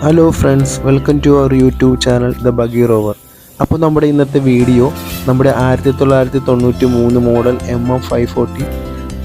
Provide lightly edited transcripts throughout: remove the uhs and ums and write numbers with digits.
Hello friends, welcome to our YouTube channel the buggy rover. അപ്പോൾ നമ്മുടെ ഇന്നത്തെ video നമ്മുടെ 1993 മോഡൽ MM540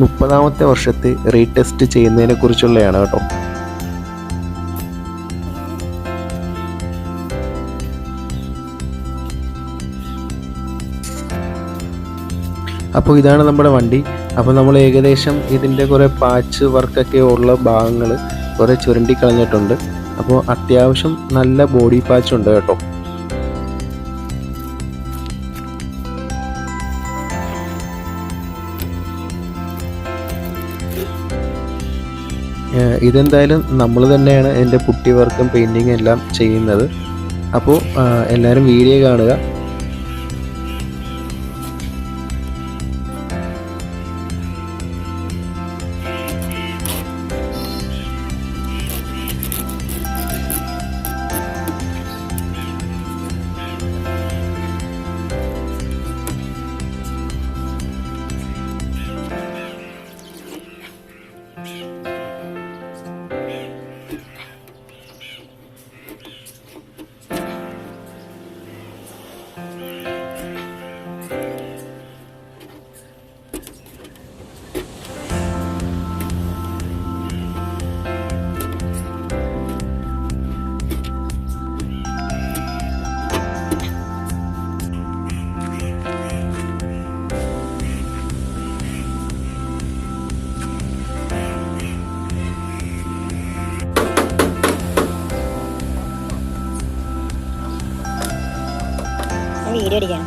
30ാമത്തെ വർഷത്തെ റീടെസ്റ്റ് ചെയ്യുന്നതിനെ കുറിച്ചുള്ളതാണ് കേട്ടോ. അപ്പോൾ ഇതാണ് നമ്മുടെ വണ്ടി. അപ്പോൾ നമ്മൾ ഏകദേശം ഇതിൻ്റെ കുറേ പാച്ച് വർക്കൊക്കെ ഉള്ള ഭാഗങ്ങൾ കുറേ ചുരണ്ടി കളഞ്ഞിട്ടുണ്ട്. അപ്പോൾ അത്യാവശ്യം നല്ല ബോഡി പാച്ച് ഉണ്ട് കേട്ടോ. ഇതെന്തായാലും നമ്മൾ തന്നെയാണ് എൻ്റെ പുട്ടി വർക്കും പെയിൻറ്റിങ്ങും എല്ലാം ചെയ്യുന്നത്. അപ്പോൾ എല്ലാവരും വീഡിയോ കാണുക. വീഡിയോ അടിക്കാം.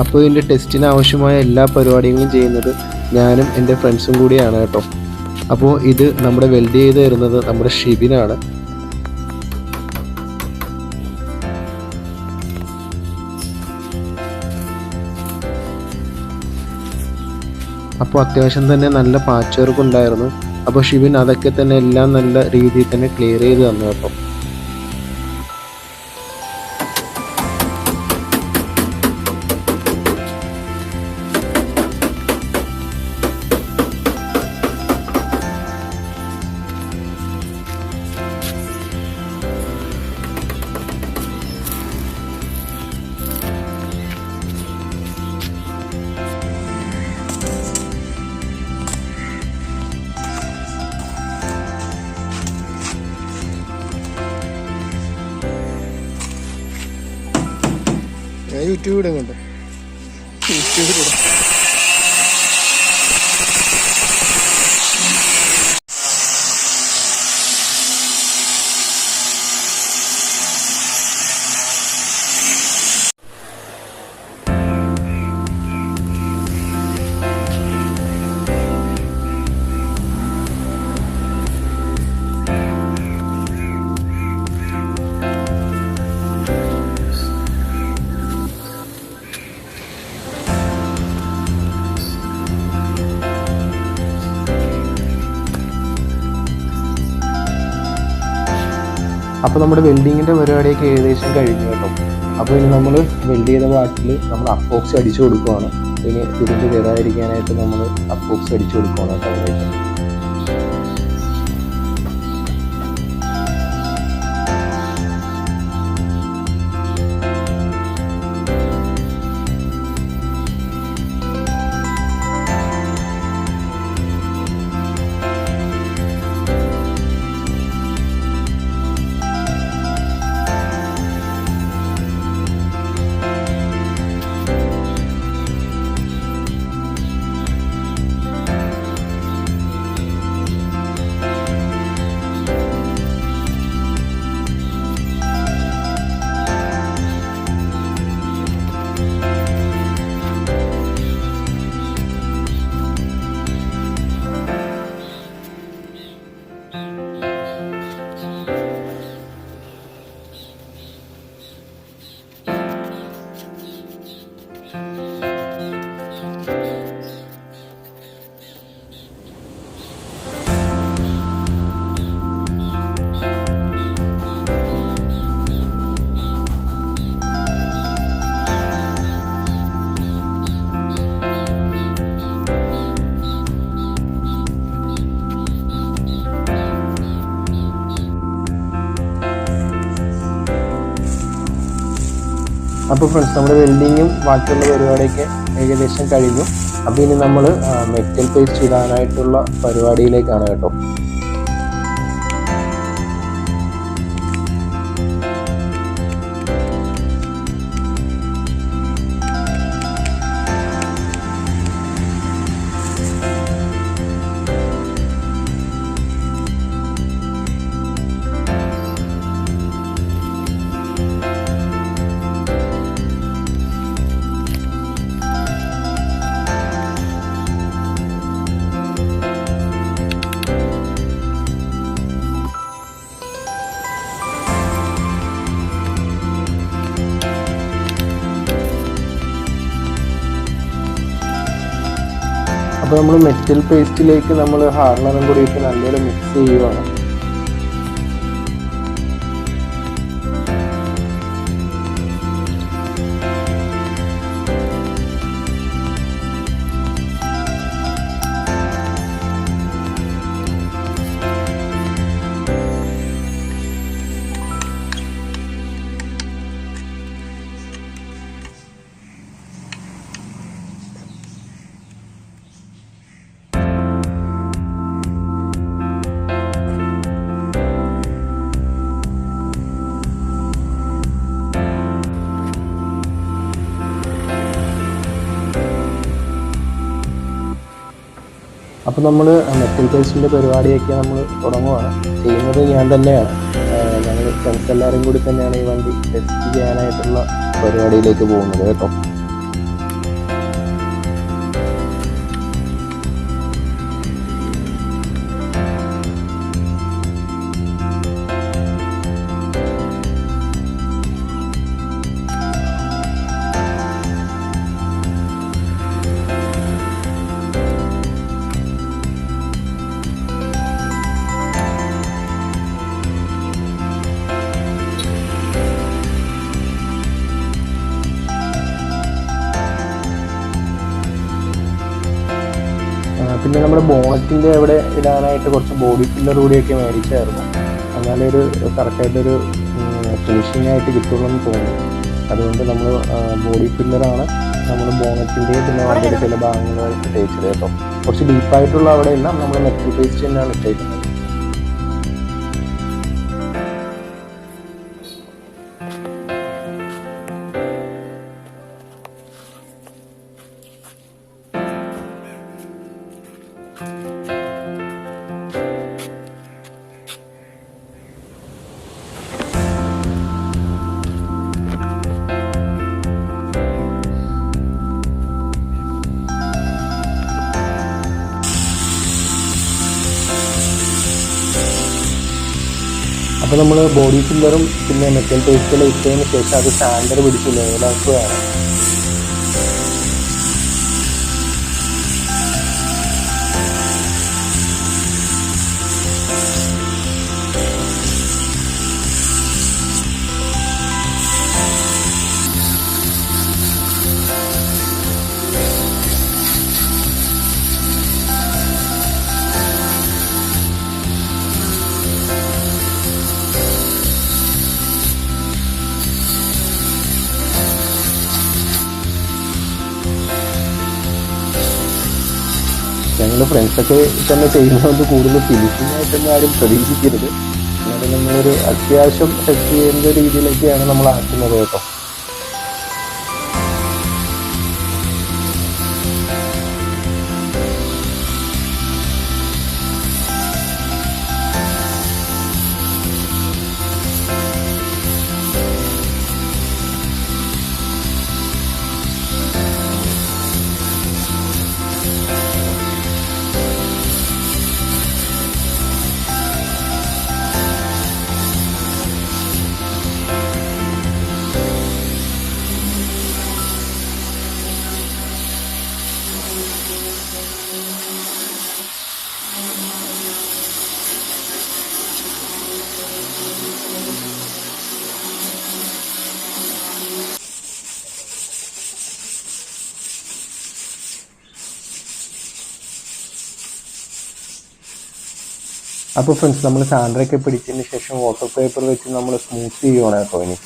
അപ്പോൾ ഇതിൻ്റെ ടെസ്റ്റിന് ആവശ്യമായ എല്ലാ പരിപാടികളും ചെയ്യുന്നത് ഞാനും എൻ്റെ ഫ്രണ്ട്സും കൂടിയാണ് കേട്ടോ. അപ്പോൾ ഇത് നമ്മുടെ വെൽഡ് ചെയ്ത് തരുന്നത് നമ്മുടെ ഷിബിനാണ്. അപ്പോൾ അത്യാവശ്യം തന്നെ നല്ല പാച്ച് വർക്ക് ഉണ്ടായിരുന്നു. അപ്പോൾ ഷിബിൻ അതൊക്കെ തന്നെ എല്ലാം നല്ല രീതിയിൽ തന്നെ ക്ലിയർ ചെയ്ത് തന്നു കേട്ടോ. യൂട്യൂബ് ഇടുന്നുണ്ട്. അപ്പോൾ നമ്മുടെ വെൽഡിങ്ങിൻ്റെ പരിപാടിയൊക്കെ ഏകദേശം കഴിഞ്ഞു കേട്ടോ. അപ്പോൾ ഇനി നമ്മൾ വെൽഡ് ചെയ്ത പാർട്ടിൽ നമ്മൾ അപ്പോക്സി അടിച്ചു കൊടുക്കുകയാണ്. ഇനി ഇതിൻ്റെ വരാതിരിക്കാനായിട്ട് നമ്മൾ അപ്പോക്സി അടിച്ചു കൊടുക്കുകയാണ് കേട്ടോ അതിലേക്ക്. അപ്പോൾ ഫ്രണ്ട്സ്, നമ്മുടെ വെൽഡിങ്ങും ബാക്കിയുള്ള പരിപാടിയൊക്കെ ഏകദേശം കഴിഞ്ഞു. അപ്പോൾ ഇനി നമ്മൾ മെറ്റൽ പേസ്റ്റ് ഇടാനായിട്ടുള്ള പരിപാടിയിലേക്കാണ് കേട്ടോ. അപ്പോൾ നമ്മൾ മെറ്റൽ പേസ്റ്റിലേക്ക് നമ്മൾ ഹാർഡനറും കൂടി ഇട്ട് നല്ലപോലെ മിക്സ് ചെയ്യുവാണ്. അപ്പോൾ നമ്മൾ മെറ്റൽ പേസ്റ്റിൻ്റെ പരിപാടിയൊക്കെ നമ്മൾ തുടങ്ങുവാണ്. ചെയ്യുന്നത് ഞാൻ തന്നെയാണ്. ഞങ്ങൾ ഫ്രണ്ട്സ് എല്ലാവരും കൂടി തന്നെയാണ് ഈ വണ്ടി ടെസ്റ്റ് ചെയ്യാനായിട്ടുള്ള പരിപാടിയിലേക്ക് പോകുന്നത് കേട്ടോ. പിന്നെ നമ്മുടെ ബോണറ്റിൻ്റെ അവിടെ ഇടാനായിട്ട് കുറച്ച് ബോഡി ഫില്ലർ കൂടിയൊക്കെ മേടിച്ചായിരുന്നു. എന്നാലൊരു കറക്റ്റായിട്ടൊരു ഫിനിഷിംഗ് ആയിട്ട് കിട്ടുള്ളൂ എന്ന് തോന്നുന്നു. അതുകൊണ്ട് നമ്മൾ ബോഡി ഫില്ലറാണ് നമ്മൾ ബോണറ്റിൻ്റെയും പിന്നെ വണ്ടിയുടെ ചില ഭാഗങ്ങളായിട്ട് തേച്ചത് കേട്ടോ. കുറച്ച് ഡീപ്പായിട്ടുള്ള അവിടെ എല്ലാം നമ്മൾ മെറ്റൽ പേസ്റ്റ് തന്നെയാണ് ഇട്ടേക്കുന്നത്. അപ്പോൾ നമ്മൾ ബോഡി ഫില്ലറും പിന്നെ മെറ്റൽ പേസ്റ്റിൽ ഇട്ടതിന് ശേഷം അത് സാൻഡർ പിടിച്ച് ലെവലാക്കുകയാണ്. ഞങ്ങൾ ഫ്രണ്ട്സൊക്കെ തന്നെ ചെയ്യുന്നത് കൂടുതൽ ഫിനിഷിംഗ് ആയിട്ടൊന്നും ആരും പ്രതീക്ഷിക്കരുത്. എന്നാലും നമ്മളൊരു അത്യാവശ്യം ടെസ്റ്റ് ചെയ്യേണ്ട രീതിയിലൊക്കെയാണ് നമ്മൾ ആക്കുന്നത് കേട്ടോ. അപ്പോൾ ഫ്രണ്ട്സ്, നമ്മൾ സാൻഡറൊക്കെ പിടിച്ചതിന് ശേഷം വാട്ടർ പേപ്പർ വെച്ച് നമ്മൾ സ്മൂത്ത് ചെയ്യുവാണ് കേട്ടോ. ഇനി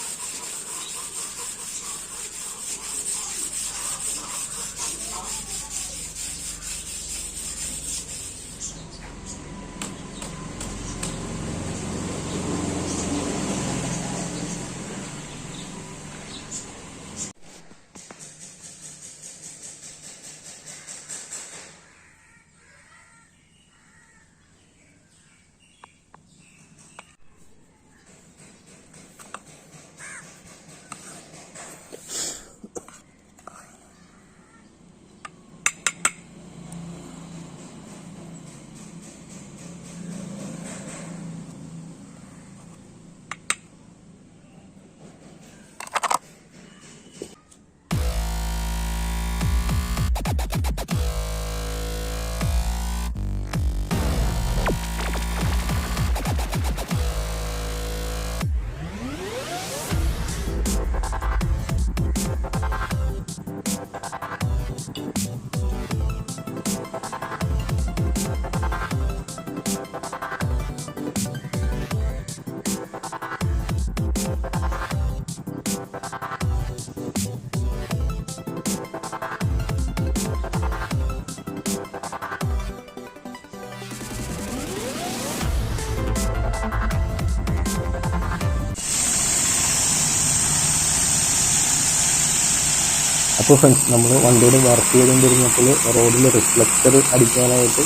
അപ്പോൾ ഫ്രണ്ട്സ്, നമ്മൾ വണ്ടിയുടെ വർക്ക് ചെയ്തുകൊണ്ടിരുന്നപ്പോൾ റോഡിൽ റിഫ്ലക്ടർ അടിക്കാനായിട്ട്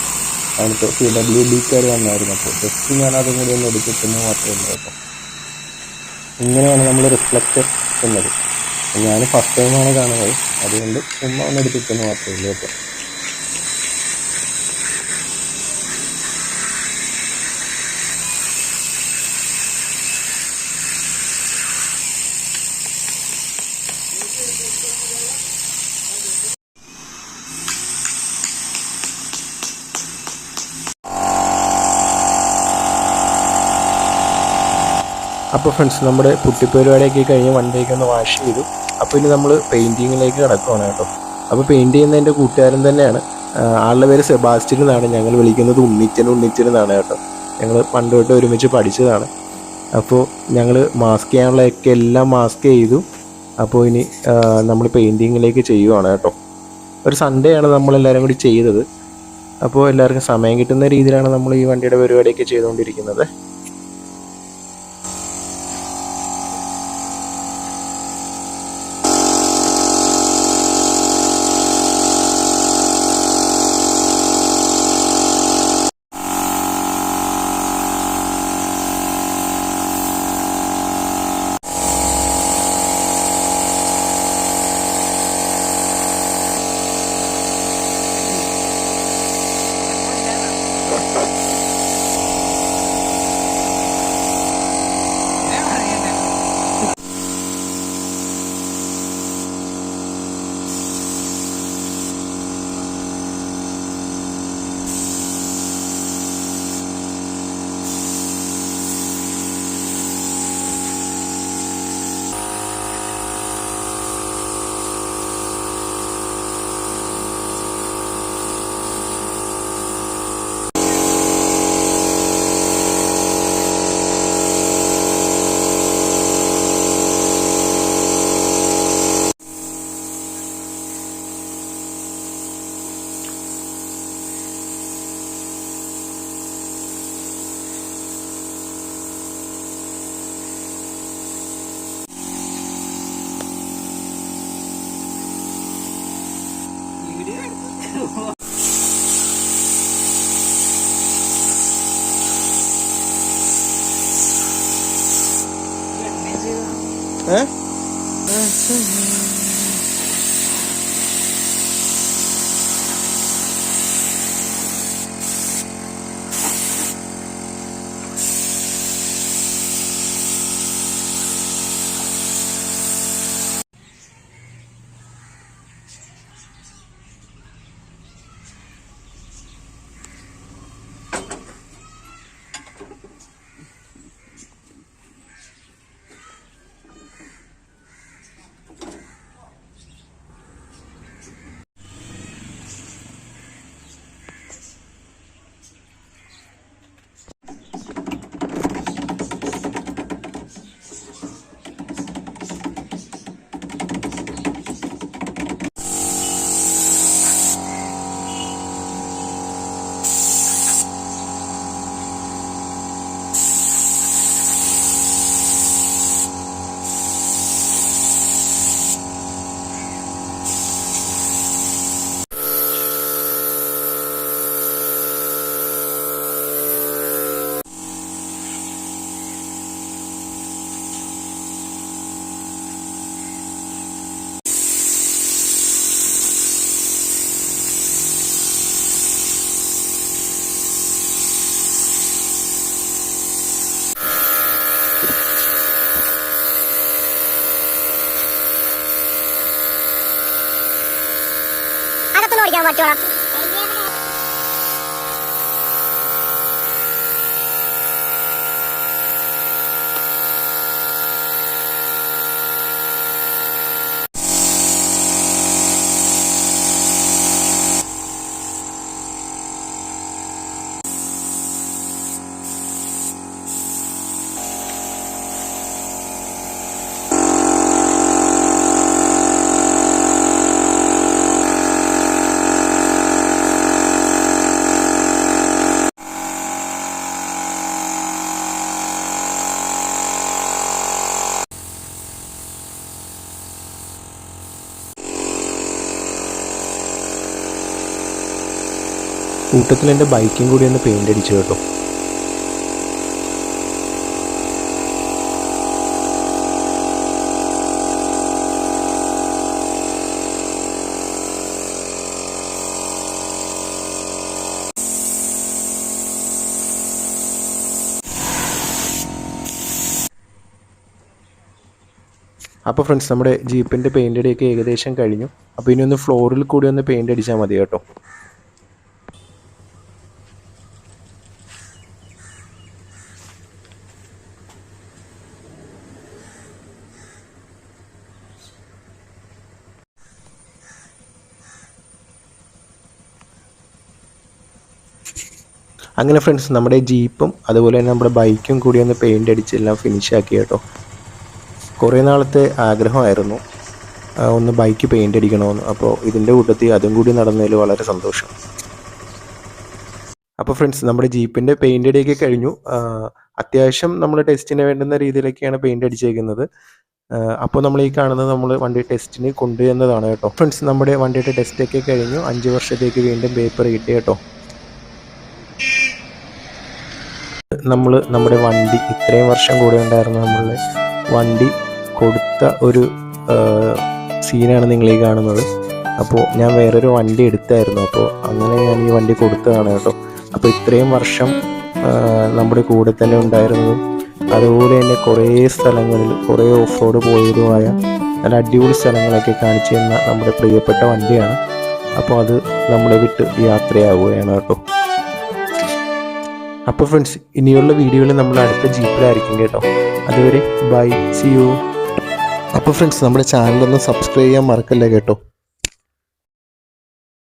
അവിടുത്തെ PWDക്കാർ വന്നായിരുന്നു. അപ്പോൾ ജസ്റ്റ് ഞാൻ അതും കൂടി ഒന്ന് എടുത്തിട്ടെന്ന് മാത്രമേ ഉള്ളൂ കേട്ടോ. ഇങ്ങനെയാണ് നമ്മൾ റിഫ്ലക്ടർ എന്നത്. ഞാൻ ഫസ്റ്റ് ടൈമാണ് കാണുന്നത്, അതുകൊണ്ട് ചുമ്മാ ഒന്ന് എടുത്തിട്ടെന്ന് മാത്രമേ ഉള്ളൂ കേട്ടോ. അപ്പോൾ ഫ്രണ്ട്സ്, നമ്മുടെ പുട്ടിപ്പരിപാടിയൊക്കെ കഴിഞ്ഞ് വണ്ടിയൊക്കെ ഒന്ന് വാഷ് ചെയ്തു. അപ്പോൾ ഇനി നമ്മൾ പെയിൻറ്റിങ്ങിലേക്ക് കിടക്കുകയാണ് കേട്ടോ. അപ്പോൾ പെയിൻറ്റ് ചെയ്യുന്ന എൻ്റെ കൂട്ടുകാരൻ തന്നെയാണ്. ആളുടെ പേര് സെബാസ്റ്റ്യൻ എന്നാണ്. ഞങ്ങൾ വിളിക്കുന്നത് ഉണ്ണിച്ചൻ എന്നാണ് കേട്ടോ. ഞങ്ങൾ പണ്ട് തൊട്ട് ഒരുമിച്ച് പഠിച്ചതാണ്. അപ്പോൾ ഞങ്ങൾ മാസ്ക് ചെയ്യാനുള്ളതൊക്കെ എല്ലാം മാസ്ക് ചെയ്തു. അപ്പോൾ ഇനി നമ്മൾ പെയിൻറ്റിങ്ങിലേക്ക് ചെയ്യുവാണ് കേട്ടോ. ഒരു സൺഡേ ആണ് നമ്മളെല്ലാവരും കൂടി ചെയ്തത്. അപ്പോൾ എല്ലാവർക്കും സമയം കിട്ടുന്ന രീതിയിലാണ് നമ്മൾ ഈ വണ്ടിയുടെ പരിപാടിയൊക്കെ ചെയ്തുകൊണ്ടിരിക്കുന്നത്. ഓടിക്കാൻ പറ്റോളാം. കൂട്ടത്തിൽ എൻ്റെ ബൈക്കും കൂടി ഒന്ന് പെയിൻ്റ് അടിച്ചു കേട്ടോ. അപ്പോൾ ഫ്രണ്ട്സ്, നമ്മുടെ ജീപ്പിൻ്റെ പെയിൻ്റ് അടിയൊക്കെ ഏകദേശം കഴിഞ്ഞു. അപ്പോൾ ഇനി ഒന്ന് ഫ്ലോറിൽ കൂടി ഒന്ന് പെയിൻ്റ് അടിച്ചാൽ മതി കേട്ടോ. അങ്ങനെ ഫ്രണ്ട്സ്, നമ്മുടെ ജീപ്പും അതുപോലെ തന്നെ നമ്മുടെ ബൈക്കും കൂടി ഒന്ന് പെയിൻ്റ് അടിച്ച് എല്ലാം ഫിനിഷാക്കി കേട്ടോ. കുറേ നാളത്തെ ആഗ്രഹമായിരുന്നു ഒന്ന് ബൈക്ക് പെയിൻ്റ് അടിക്കണമെന്ന്. അപ്പോൾ ഇതിൻ്റെ കൂട്ടത്തിൽ അതും കൂടി നടന്നതിൽ വളരെ സന്തോഷം. അപ്പോൾ ഫ്രണ്ട്സ്, നമ്മുടെ ജീപ്പിൻ്റെ പെയിൻ്റ് അടിയൊക്കെ കഴിഞ്ഞു. അത്യാവശ്യം നമ്മൾ ടെസ്റ്റിന് വേണ്ടുന്ന രീതിയിലൊക്കെയാണ് പെയിൻ്റ് അടിച്ചേക്കുന്നത്. അപ്പോൾ നമ്മൾ ഈ കാണുന്നത് നമ്മൾ വണ്ടി ടെസ്റ്റിന് കൊണ്ടുവന്നതാണ് കേട്ടോ. ഫ്രണ്ട്സ്, നമ്മുടെ വണ്ടിയുടെ ടെസ്റ്റൊക്കെ കഴിഞ്ഞു. 5 വർഷത്തേക്ക് വീണ്ടും പേപ്പർ കിട്ടി കേട്ടോ. നമ്മുടെ വണ്ടി ഇത്രയും വർഷം കൂടെ ഉണ്ടായിരുന്ന നമ്മളുടെ വണ്ടി കൊടുത്ത ഒരു സീനാണ് നിങ്ങളീ കാണുന്നത്. അപ്പോൾ ഞാൻ വേറൊരു വണ്ടി എടുത്തായിരുന്നു. അപ്പോൾ അങ്ങനെ ഞാൻ ഈ വണ്ടി കൊടുത്തതാണ് കേട്ടോ. അപ്പോൾ ഇത്രയും വർഷം നമ്മുടെ കൂടെ തന്നെ ഉണ്ടായിരുന്നതും അതുപോലെ തന്നെ കുറേ സ്ഥലങ്ങളിൽ കുറേ ഓഫ് റോഡ് പോയതുമായ നല്ല അടിപൊളി സ്ഥലങ്ങളൊക്കെ കാണിച്ചു തന്ന നമ്മുടെ പ്രിയപ്പെട്ട വണ്ടിയാണ്. അപ്പോൾ അത് നമ്മളെ വിട്ട് യാത്രയാവുകയാണ് കേട്ടോ. അപ്പോൾ ഫ്രണ്ട്സ്, ഇനിയുള്ള വീഡിയോയിൽ നമ്മൾ അടുത്ത ജീപ്പിലായിരിക്കും കേട്ടോ. അതുവരെ ബൈ, സി യു. അപ്പോൾ ഫ്രണ്ട്സ്, നമ്മുടെ ചാനലൊന്ന് സബ്സ്ക്രൈബ് ചെയ്യാൻ മറക്കല്ലേ കേട്ടോ.